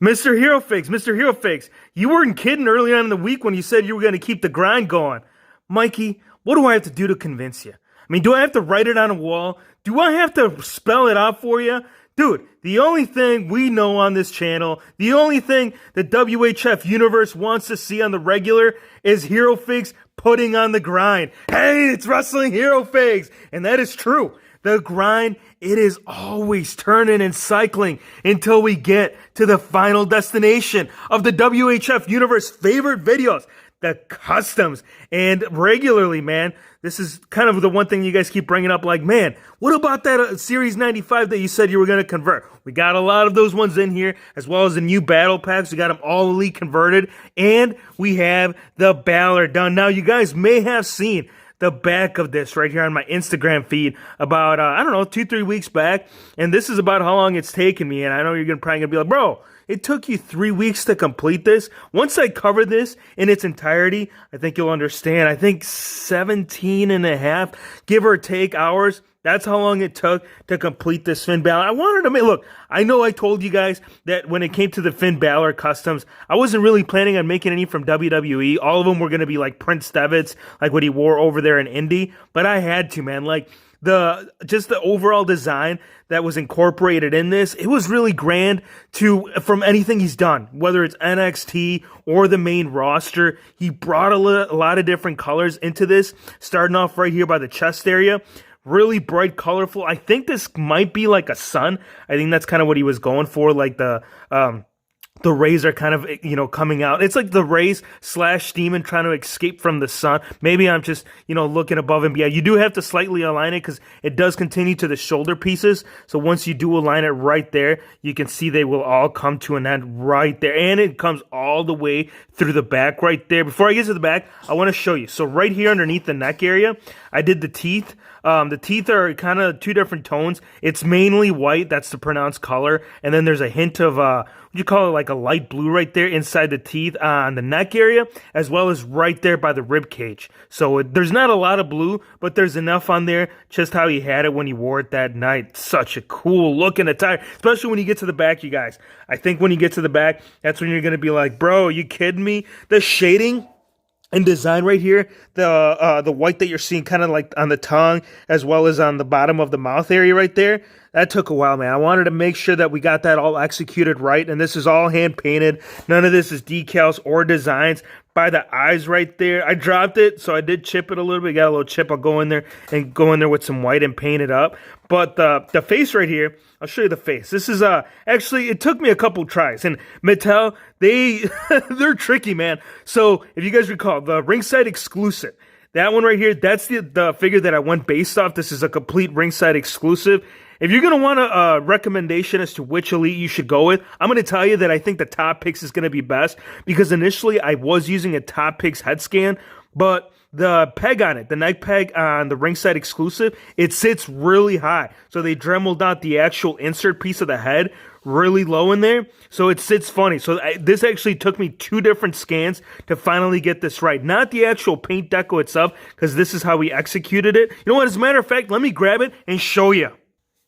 Mr. Hero Figs, you weren't kidding early on in the week when you said you were going to keep the grind going. Mikey, what do I have to do to convince you? I mean, do I have to write it on a wall? Do I have to spell it out for you? Dude, the only thing we know on this channel, the only thing the WHF universe wants to see on the regular is Hero Figs putting on the grind. Hey, it's Wrestling Hero Figs! And that is true. The grind, it is always turning and cycling until we get to the final destination of the WHF universe favorite videos, the customs. And regularly, man, this is kind of the one thing you guys keep bringing up, like, man, what about that Series 95 that you said you were going to convert? We got a lot of those ones in here, as well as the new battle packs. We got them all elite converted, and we have the Balor done. Now, you guys may have seen the back of this right here on my Instagram feed about, 2-3 weeks back. And this is about how long it's taken me. And I know you're probably going to be like, bro, it took you 3 weeks to complete this. Once I cover this in its entirety, I think you'll understand. I think 17 and a half, give or take, hours. That's how long it took to complete this Finn Balor. I wanted to make, look, I know I told you guys that when it came to the Finn Balor customs, I wasn't really planning on making any from WWE. All of them were going to be like Prince Devitt's, like what he wore over there in Indy. But I had to, man. Like, the overall design that was incorporated in this, it was really grand from anything he's done, whether it's NXT or the main roster. He brought a lot of different colors into this, starting off right here by the chest area. Really bright, colorful. I think this might be like a sun. I think that's kind of what he was going for, like the rays are kind of, coming out. It's like the rays / demon trying to escape from the sun. Maybe I'm just, looking above and beyond. You do have to slightly align it because it does continue to the shoulder pieces. So once you do align it right there, you can see they will all come to an end right there. And it comes all the way through the back right there. Before I get to the back, I want to show you. So right here underneath the neck area, I did the teeth. The teeth are kind of two different tones. It's mainly white. That's the pronounced color. And then there's a hint of, what you call it, like a light blue right there inside the teeth on the neck area, as well as right there by the rib cage. So there's not a lot of blue, but there's enough on there, just how he had it when he wore it that night. Such a cool looking attire, especially when you get to the back, you guys. I think when you get to the back, that's when you're going to be like, bro, are you kidding me? The shading and design right here, the white that you're seeing kind of like on the tongue as well as on the bottom of the mouth area right there, that took a while, man. I wanted to make sure that we got that all executed right, and this is all hand painted. None of this is decals or designs. By the eyes right there, I dropped it, so I did chip it a little bit. Got a little chip. I'll go in there with some white and paint it up. But the face right here, I'll show you the face. This is actually, it took me a couple tries, and Mattel, they're tricky, man. So if you guys recall, the ringside exclusive, that one right here, that's the figure that I went based off. This is a complete ringside exclusive. If you're going to want a recommendation as to which Elite you should go with, I'm going to tell you that I think the Top Picks is going to be best, because initially I was using a Top Picks head scan, but the peg on it, the neck peg on the ringside exclusive, it sits really high. So they dremeled out the actual insert piece of the head really low in there, so it sits funny. So this actually took me 2 different scans to finally get this right. Not the actual paint deco itself, because this is how we executed it. You know what, as a matter of fact, let me grab it and show you.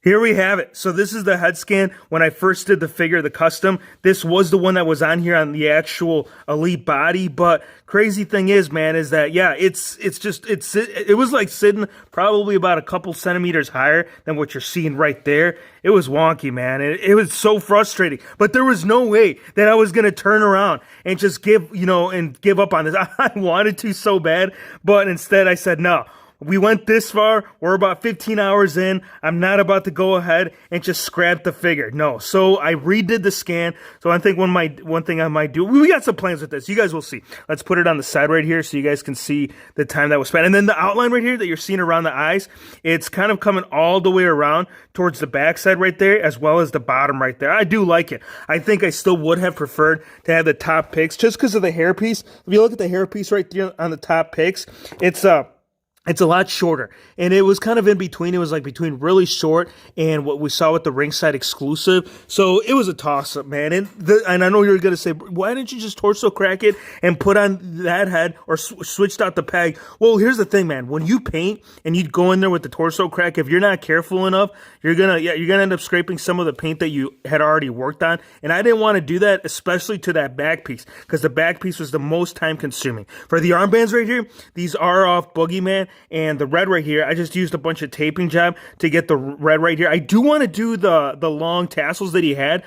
Here we have it. So this is the head scan. When I first did the figure, the custom, this was the one that was on here on the actual Elite body. But crazy thing is, man, is that, yeah, it was like sitting probably about a couple centimeters higher than what you're seeing right there. It was wonky, man. It was so frustrating. But there was no way that I was going to turn around and just give up on this. I wanted to so bad, but instead I said, no. We went this far. We're about 15 hours in. I'm not about to go ahead and just scrap the figure. No. So I redid the scan. So I think one thing I might do, we got some plans with this. You guys will see. Let's put it on the side right here so you guys can see the time that was spent. And then the outline right here that you're seeing around the eyes, it's kind of coming all the way around towards the back side right there, as well as the bottom right there. I do like it. I think I still would have preferred to have the Top Picks just because of the hairpiece. If you look at the hairpiece right there on the Top Picks, It's a lot shorter, and it was kind of in between. It was like between really short and what we saw with the ringside exclusive. So it was a toss-up, man. And I know you're gonna say, why didn't you just torso crack it and put on that head or switched out the peg? Well, here's the thing, man. When you paint and you go in there with the torso crack, if you're not careful enough, you're gonna end up scraping some of the paint that you had already worked on. And I didn't want to do that, especially to that back piece, because the back piece was the most time-consuming. For the armbands right here, these are off Boogeyman. And the red right here, I just used a bunch of taping job to get the red right here. I do want to do the long tassels that he had.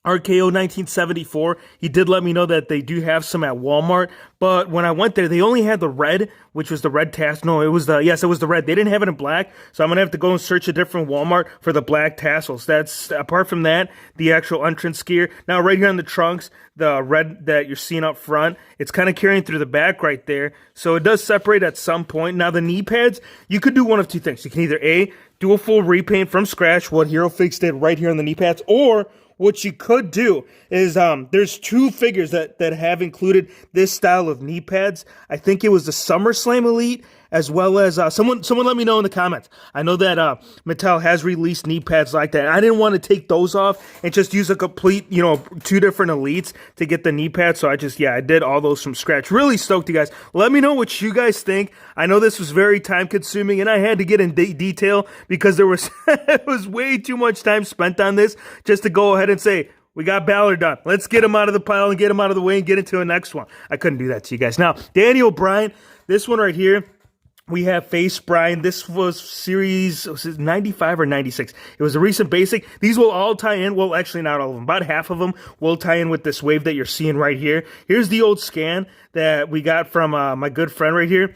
RKO 1974, he did let me know that they do have some at Walmart, but when I went there, they only had the red, which was the red tassel. No, it was the red. They didn't have it in black, so I'm going to have to go and search a different Walmart for the black tassels. That's, apart from that, the actual entrance gear. Now, right here on the trunks, the red that you're seeing up front, it's kind of carrying through the back right there, so it does separate at some point. Now, the knee pads, you could do one of two things. You can either A, do a full repaint from scratch, what Hero Fix did right here on the knee pads, or what you could do is there's two figures that have included this style of knee pads. I think it was the SummerSlam Elite, as well as someone let me know in the comments. I know that Mattel has released knee pads like that. I didn't want to take those off and just use a complete, two different Elites to get the knee pads. So I did all those from scratch. Really stoked, you guys. Let me know what you guys think. I know this was very time consuming, and I had to get in detail because there was it was way too much time spent on this just to go ahead and say, we got Balor done. Let's get him out of the pile and get him out of the way and get into the next one. I couldn't do that to you guys. Now, Daniel Bryan, this one right here, we have Face Bryan. This was series 95 or 96. It was a recent basic. These will all tie in. Well, actually, not all of them. About half of them will tie in with this wave that you're seeing right here. Here's the old scan that we got from my good friend right here.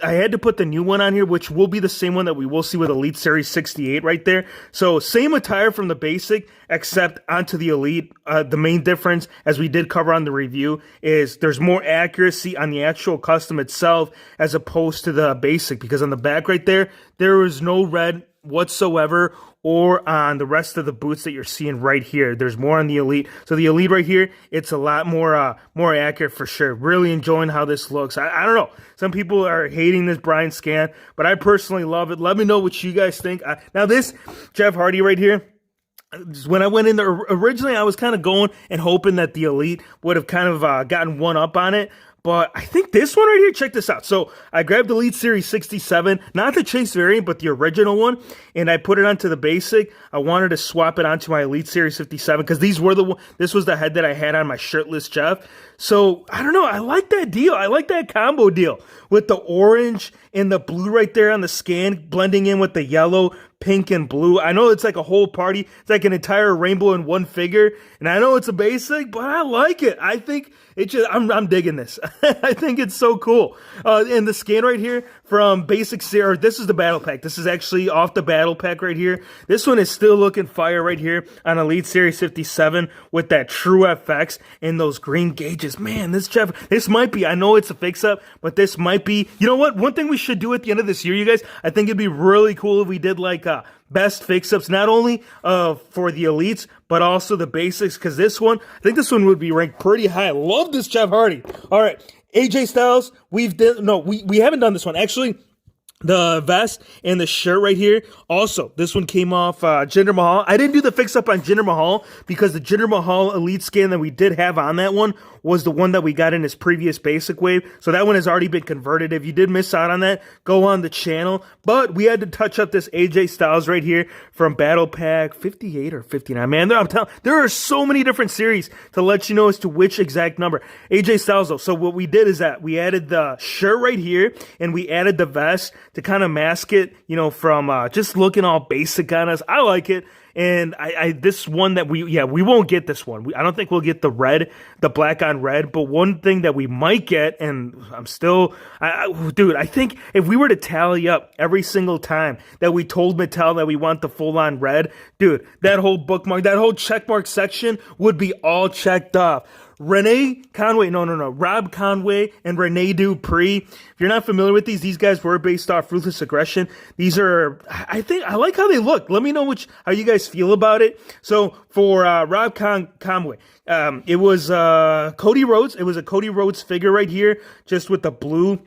I had to put the new one on here, which will be the same one that we will see with Elite Series 68 right there. So same attire from the basic, except onto the Elite. The main difference, as we did cover on the review, is there's more accuracy on the actual custom itself as opposed to the basic, because on the back right there, there is no red whatsoever, or on the rest of the boots that you're seeing right here. There's more on the Elite. So the Elite right here, it's a lot more accurate for sure. Really enjoying how this looks. I don't know. Some people are hating this Bryan scan, but I personally love it. Let me know what you guys think. Now this Jeff Hardy right here, when I went in there, originally I was kind of going and hoping that the Elite would have kind of gotten one up on it. But I think this one right here, check this out. So I grabbed Elite Series 67, not the Chase variant, but the original one, and I put it onto the basic. I wanted to swap it onto my Elite Series 57 because this was the head that I had on my shirtless Jeff. So I don't know. I like that deal. I like that combo deal with the orange and the blue right there on the scan, blending in with the yellow, pink, and blue. I know it's like a whole party. It's like an entire rainbow in one figure. And I know it's a basic, but I like it. I think it just, I'm digging this. I think it's so cool. And the scan right here from Basic Series, this is the battle pack. This is actually off the battle pack right here. This one is still looking fire right here on Elite Series 57 with that true FX and those green gauges. Man, this might be, I know it's a fix-up, but this might be, you know what? One thing we should do at the end of this year, you guys, I think it'd be really cool if we did like best fix-ups, not only for the Elites, but also the basics, because I think this one would be ranked pretty high. I love this Jeff Hardy. All right, AJ Styles, we haven't done this one. Actually, the vest and the shirt right here. Also, this one came off Jinder Mahal. I didn't do the fix-up on Jinder Mahal because the Jinder Mahal Elite scan that we did have on that one was the one that we got in his previous basic wave. So that one has already been converted. If you did miss out on that, go on the channel. But we had to touch up this AJ Styles right here from Battle Pack 58 or 59. Man, I'm telling there are so many different series to let you know as to which exact number. AJ Styles though. So what we did is that we added the shirt right here and we added the vest to kind of mask it, from just looking all basic on us. I like it. And this one that we won't get this one. I don't think we'll get the black on red. But one thing that we might get, and I think if we were to tally up every single time that we told Mattel that we want the full on red, dude, that whole bookmark, that whole checkmark section would be all checked off. Rob Conway and Rene Dupree. If you're not familiar with these guys were based off Ruthless Aggression. These are, I like how they look. Let me know how you guys feel about it. So for Rob Conway, it was Cody Rhodes. It was a Cody Rhodes figure right here, just with the blue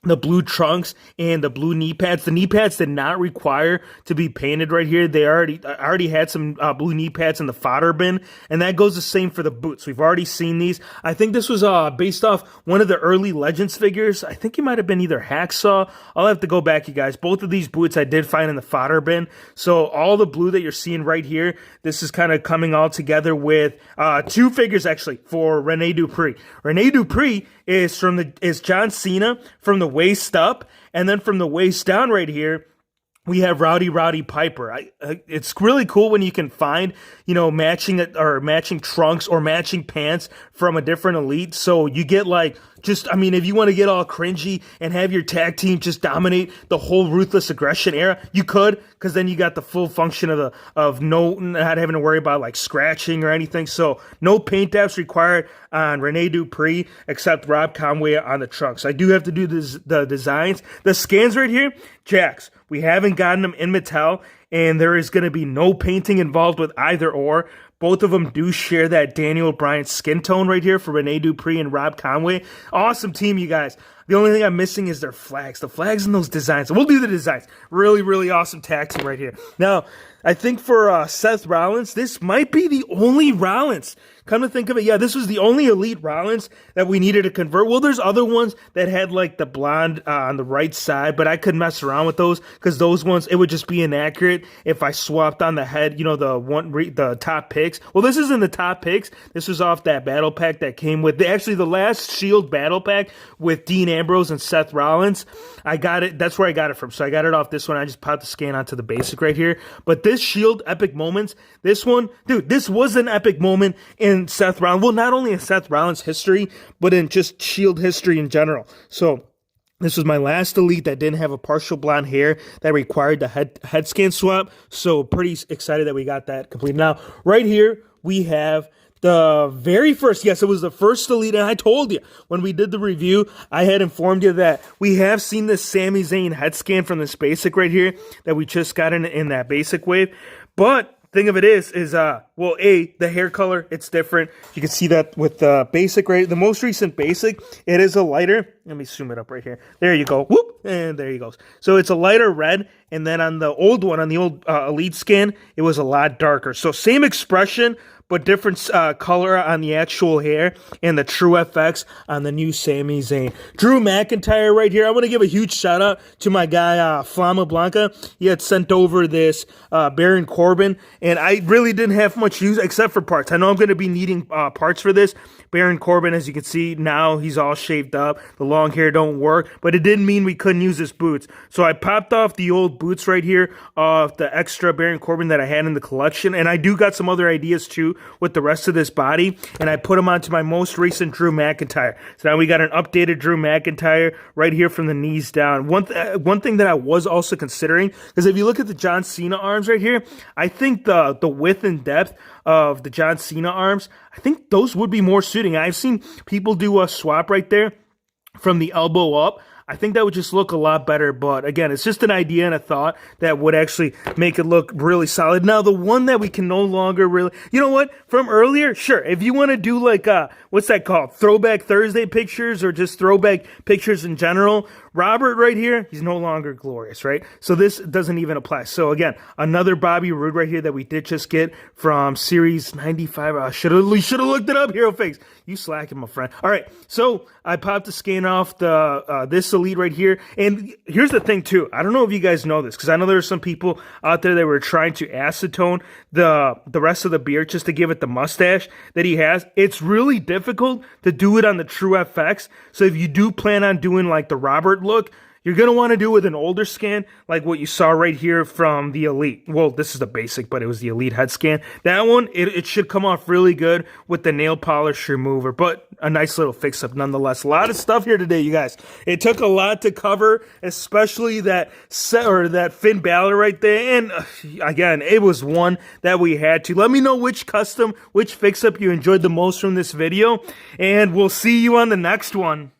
the blue trunks and the blue knee pads. The knee pads did not require to be painted right here. They already had some blue knee pads in the fodder bin, and that goes the same for the boots. We've already seen these. I think this was based off one of the early Legends figures. I think it might have been either Hacksaw. I'll have to go back, you guys. Both of these boots I did find in the fodder bin. So all the blue that you're seeing right here, this is kind of coming all together with two figures actually for Rene Dupree. Rene Dupree is John Cena from the waist up, and then from the waist down right here, we have Roddy Piper. It's really cool when you can find, matching trunks or matching pants from a different elite. So you get if you want to get all cringy and have your tag team just dominate the whole Ruthless Aggression era, you could, because then you got the full function of not having to worry about scratching or anything. So no paint apps required on Rene Dupree except Rob Conway on the trunks. I do have to do the designs. The scans right here, Jax, we haven't gotten them in Mattel, and there is going to be no painting involved with either or. Both of them do share that Daniel Bryan skin tone right here for Rene Dupree and Rob Conway. Awesome team, you guys. The only thing I'm missing is their flags. The flags and those designs. So we'll do the designs. Really, really awesome tag team right here. Now, I think for Seth Rollins, this might be the only Rollins. Come to think of it, yeah, this was the only Elite Rollins that we needed to convert. Well, there's other ones that had the blonde on the right side, but I couldn't mess around with those because those ones, it would just be inaccurate if I swapped on the head, the top picks. Well, this isn't the top picks. This was off that battle pack that came with, the last Shield battle pack with Dean Ambrose and Seth Rollins. I got it, that's where I got it from. So I got it off this one. I just popped the scan onto the basic right here. But this Shield Epic Moments, this one, dude, this was an epic moment in Seth Rollins. Well, not only in Seth Rollins history, but in just Shield history in general. So this was my last Elite that didn't have a partial blonde hair that required the head scan swap. So pretty excited that we got that complete. Now, right here, we have the very first, yes, it was the first Elite, and I told you when we did the review, I had informed you that we have seen this Sami Zayn head scan from this basic right here that we just got in that basic wave. But thing of it is the hair color, it's different. You can see that with the basic, right? The most recent basic, it is a lighter. Let me zoom it up right here. There you go. Whoop, and there he goes. So it's a lighter red, and then on the old one, on the old Elite scan, it was a lot darker. So same expression, but different color on the actual hair and the True FX on the new Sami Zayn. Drew McIntyre right here. I want to give a huge shout out to my guy, Flama Blanca. He had sent over this Baron Corbin, and I really didn't have much use except for parts. I know I'm going to be needing parts for this. Baron Corbin, as you can see, now he's all shaved up. The long hair don't work, but it didn't mean we couldn't use his boots. So I popped off the old boots right here of the extra Baron Corbin that I had in the collection, and I do got some other ideas too with the rest of this body, and I put them onto my most recent Drew McIntyre. So now we got an updated Drew McIntyre right here from the knees down. One thing that I was also considering, because if you look at the John Cena arms right here, I think the width and depth of the John Cena arms, I think those would be more suiting. I've seen people do a swap right there from the elbow up. I think that would just look a lot better, but again, it's just an idea and a thought that would actually make it look really solid. Now, the one that we can no longer really, you know what, from earlier, sure, if you want to do what's that called, Throwback Thursday pictures or just throwback pictures in general, Robert right here, he's no longer glorious, right? So this doesn't even apply. So again, another Bobby Roode right here that we did just get from Series 95. I should have looked it up, Hero Fakes. You slacking, my friend. All right, so I popped the scan off this Elite right here. And here's the thing, too. I don't know if you guys know this, because I know there are some people out there that were trying to acetone the rest of the beard just to give it the mustache that he has. It's really difficult to do it on the True FX. So if you do plan on doing the Robert look, you're going to want to do it with an older scan, like what you saw right here from the Elite. Well, this is the basic, but it was the Elite head scan. That one, it should come off really good with the nail polish remover, but a nice little fix-up nonetheless. A lot of stuff here today, you guys. It took a lot to cover, especially that Finn Balor right there. And again, it was one that we had to. Let me know which fix-up you enjoyed the most from this video, and we'll see you on the next one.